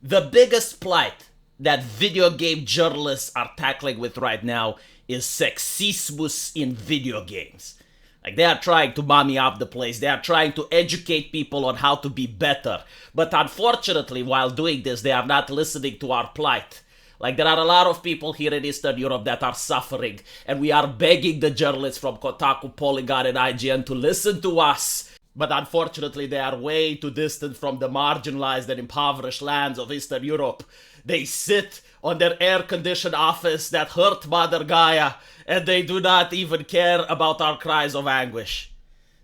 The biggest plight that video game journalists are tackling with right now is sexism in video games. Like, they are trying to mummy up the place. They are trying to educate people on how to be better. But unfortunately, while doing this, they are not listening to our plight. Like, there are a lot of people here in Eastern Europe that are suffering, and we are begging the journalists from Kotaku, Polygon, and IGN to listen to us. But unfortunately, they are way too distant from the marginalized and impoverished lands of Eastern Europe. They sit on their air-conditioned office that hurt Mother Gaia, and they do not even care about our cries of anguish.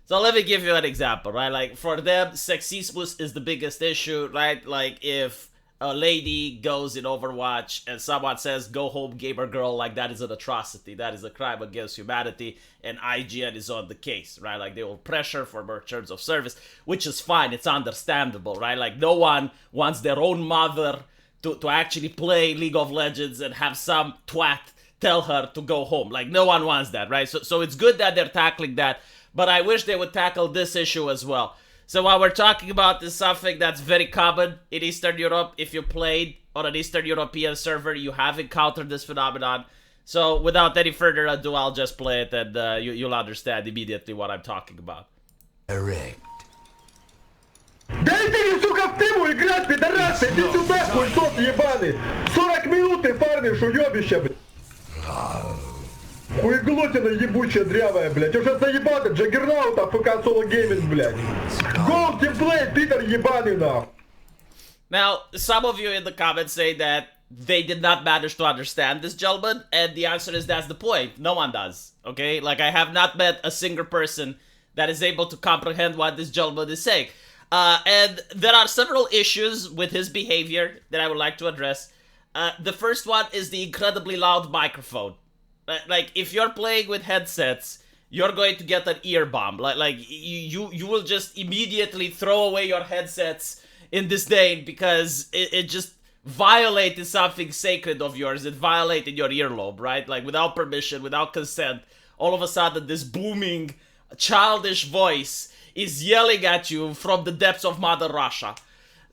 So let me give you an example, right? Like, for them, sexism is the biggest issue, right? Like, if a lady goes in Overwatch and someone says, "Go home, gamer girl," like, that is an atrocity. That is a crime against humanity, and IGN is on the case, right? Like, they will pressure for more terms of service, which is fine. It's understandable, right? Like, no one wants their own mother to actually play League of Legends and have some twat tell her to go home. Like, no one wants that, right? So it's good that they're tackling that, but I wish they would tackle this issue as well. So what we're talking about is something that's very common in Eastern Europe. If you played on an Eastern European server, you have encountered this phenomenon. So without any further ado, I'll just play it, and you'll understand immediately what I'm talking about. Correct. Да иди, сука, в тему играть, пидорасы! Иди сюда, хуйсос ебаный! 40 минут ты фармишь, уебище, блядь! Хуеглотина ебучая, дрявая, блядь! Уже заебал ты, Джаггернаут, АФК Соло Гейминг, блядь! Go геймплей, Питер ебаный, нахуй! Now, some of you in the comments say that they did not manage to understand this gentleman, and the answer is that's the point. No one does, okay? Like, I have not met a single person that is able to comprehend what this gentleman is saying. And there are several issues with his behavior that I would like to address. The first one is the incredibly loud microphone. Like, if you're playing with headsets, you're going to get an ear bomb. Like you will just immediately throw away your headsets in disdain because it just violated something sacred of yours. It violated your earlobe, right? Like, without permission, without consent, all of a sudden this booming, childish voice is yelling at you from the depths of Mother Russia.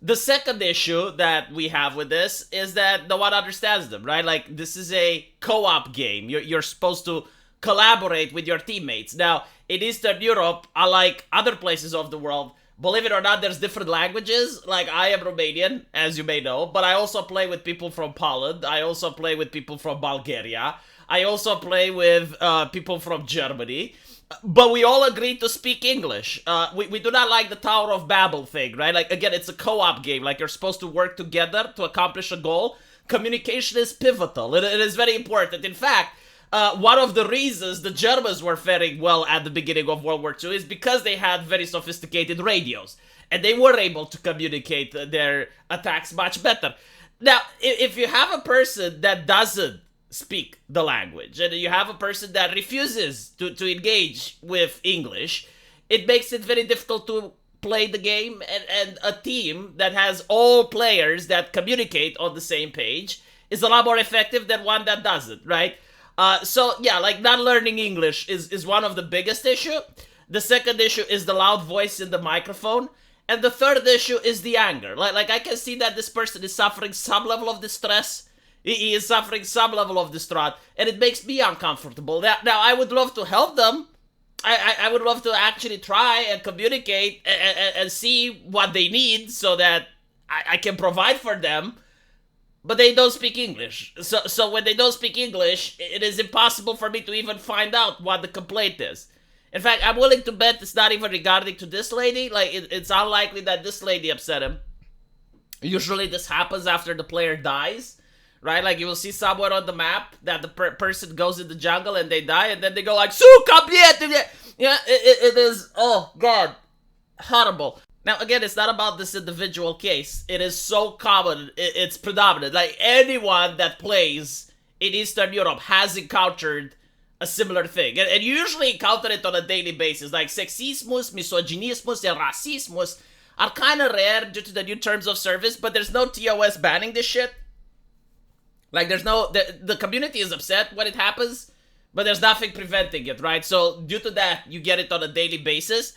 The second issue that we have with this is that no one understands them, right? Like, this is a co-op game. You're supposed to collaborate with your teammates. Now, in Eastern Europe, unlike other places of the world, believe it or not, there's different languages. Like, I am Romanian, as you may know, but I also play with people from Poland. I also play with people from Bulgaria. I also play with people from Germany. But we all agreed to speak English. We do not like the Tower of Babel thing, right? Like, again, it's a co-op game. Like, you're supposed to work together to accomplish a goal. Communication is pivotal. It is very important. In fact, one of the reasons the Germans were faring well at the beginning of World War II is because they had very sophisticated radios. And they were able to communicate their attacks much better. Now, if you have a person that doesn't speak the language, and you have a person that refuses to engage with English, it makes it very difficult to play the game, and a team that has all players that communicate on the same page is a lot more effective than one that doesn't, right? So yeah, like, not learning English is one of the biggest issue. The second issue is the loud voice in the microphone, and the third issue is the anger. Like I can see that this person is suffering some level of distress. He is suffering some level of distraught, and it makes me uncomfortable. Now, I would love to help them. I would love to actually try and communicate and see what they need so that I can provide for them, but they don't speak English. So when they don't speak English, it is impossible for me to even find out what the complaint is. In fact, I'm willing to bet it's not even regarding to this lady. Like, it's unlikely that this lady upset him. Usually this happens after the player dies. Right, like, you will see somewhere on the map that the person goes in the jungle and they die, and then they go like, "Suka, yeah, it is, oh god, horrible." Now, again, it's not about this individual case. It is so common, it's predominant. Like, anyone that plays in Eastern Europe has encountered a similar thing, and you usually encounter it on a daily basis. Like, sexismus, misogynismus, and racismus are kind of rare due to the new terms of service, but there's no TOS banning this shit. Like, there's no, the community is upset when it happens, but there's nothing preventing it, right? So, due to that, you get it on a daily basis.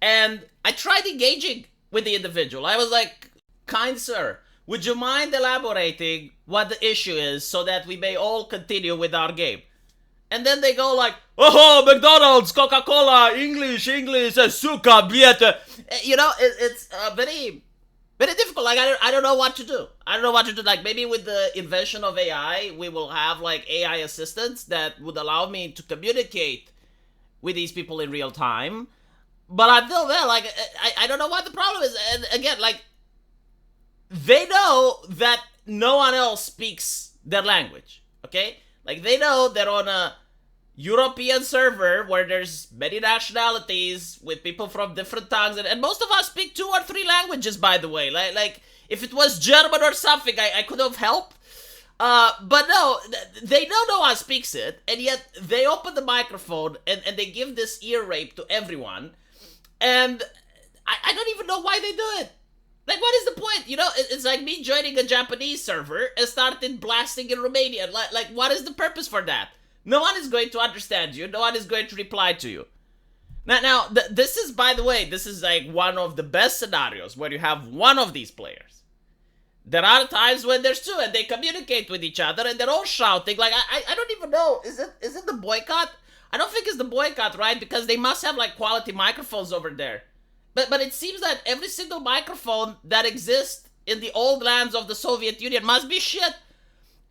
And I tried engaging with the individual. I was like, "Kind sir, Would you mind elaborating what the issue is so that we may all continue with our game? And then they go like, oh, McDonald's, Coca-Cola, English, suka, bieta. You know, it's very, very difficult. Like, I don't know what to do. I don't know what to do. Like, maybe with the invention of AI, we will have, like, AI assistants that would allow me to communicate with these people in real time. But until then, like, I don't know what the problem is. And again, like, they know that no one else speaks their language, okay? Like, they know that on a European server where there's many nationalities with people from different tongues, and most of us speak 2 or 3 languages, by the way. Like if it was German or something, I could have helped. But no, they know no one speaks it, and yet they open the microphone and they give this ear rape to everyone. And I don't even know why they do it. Like, what is the point? You know, it's like me joining a Japanese server and started blasting in Romanian. Like, what is the purpose for that? No one is going to understand you. No one is going to reply to you. Now, this is, by the way, this is like one of the best scenarios where you have one of these players. There are times when there's 2 and they communicate with each other and they're all shouting. Like, I don't even know. Is it the boycott? I don't think it's the boycott, right? Because they must have, like, quality microphones over there. But it seems that every single microphone that exists in the old lands of the Soviet Union must be shit.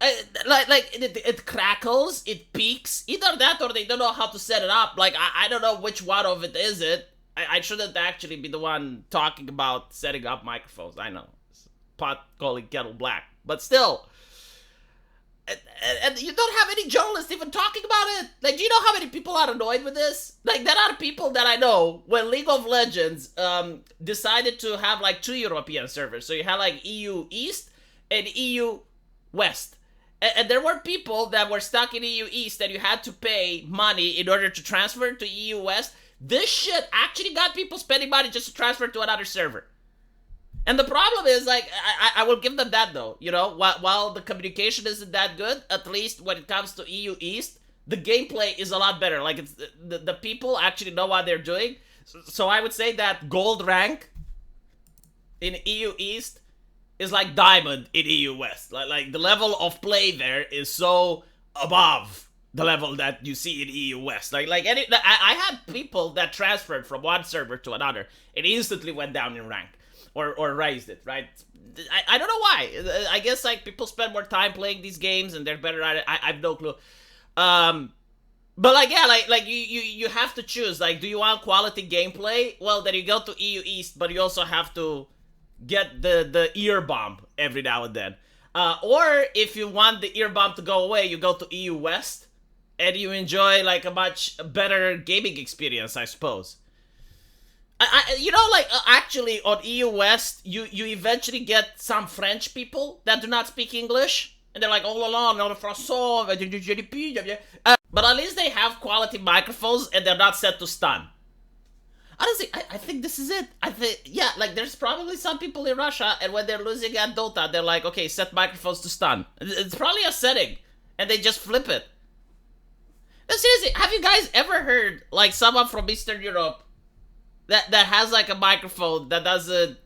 It crackles, it peaks. Either that or they don't know how to set it up. Like, I don't know which one of it is it. I shouldn't actually be the one talking about setting up microphones. I know. It's pot calling kettle black. But still. And you don't have any journalists even talking about it. Like, do you know how many people are annoyed with this? Like, there are people that I know when League of Legends decided to have, like, 2 European servers. So you had, like, EU East and EU West. And there were people that were stuck in EU East and you had to pay money in order to transfer to EU West. This shit actually got people spending money just to transfer to another server. And the problem is, like, I will give them that, though. You know, while the communication isn't that good, at least when it comes to EU East, the gameplay is a lot better. Like, it's the people actually know what they're doing. So I would say that gold rank in EU East is like diamond in EU West. Like the level of play there is so above the level that you see in EU West. I had people that transferred from one server to another and instantly went down in rank. Or raised it, right? I don't know why. I guess, like, people spend more time playing these games and they're better at it. I have no clue. But, like, yeah, like you have to choose. Like, do you want quality gameplay? Well, then you go to EU East, but you also have to get the ear bomb every now and then. Or if you want the ear bomb to go away, you go to EU West and you enjoy, like, a much better gaming experience, I suppose. You know, like, actually, on EU West, you eventually get some French people that do not speak English. And they're like, oh la la, no, français, but at least they have quality microphones and they're not set to stun. Honestly, I think this is it. I think, yeah, like, there's probably some people in Russia, and when they're losing at Dota, they're like, okay, set microphones to stun. It's probably a setting, and they just flip it. No, seriously, have you guys ever heard, like, someone from Eastern Europe that has, like, a microphone that doesn't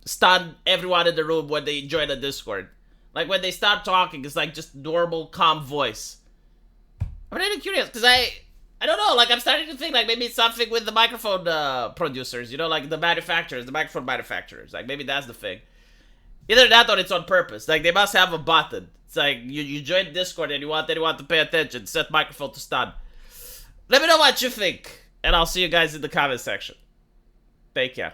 stun everyone in the room when they join a Discord? Like, when they start talking, it's like just normal, calm voice. I'm really curious, because I don't know, like, I'm starting to think, like, maybe it's something with the microphone producers, you know, like, the manufacturers, the microphone manufacturers. Like, maybe that's the thing. Either that or it's on purpose. Like, they must have a button. It's like, you join Discord and you want anyone to pay attention, set microphone to stun. Let me know what you think, and I'll see you guys in the comment section. Take care.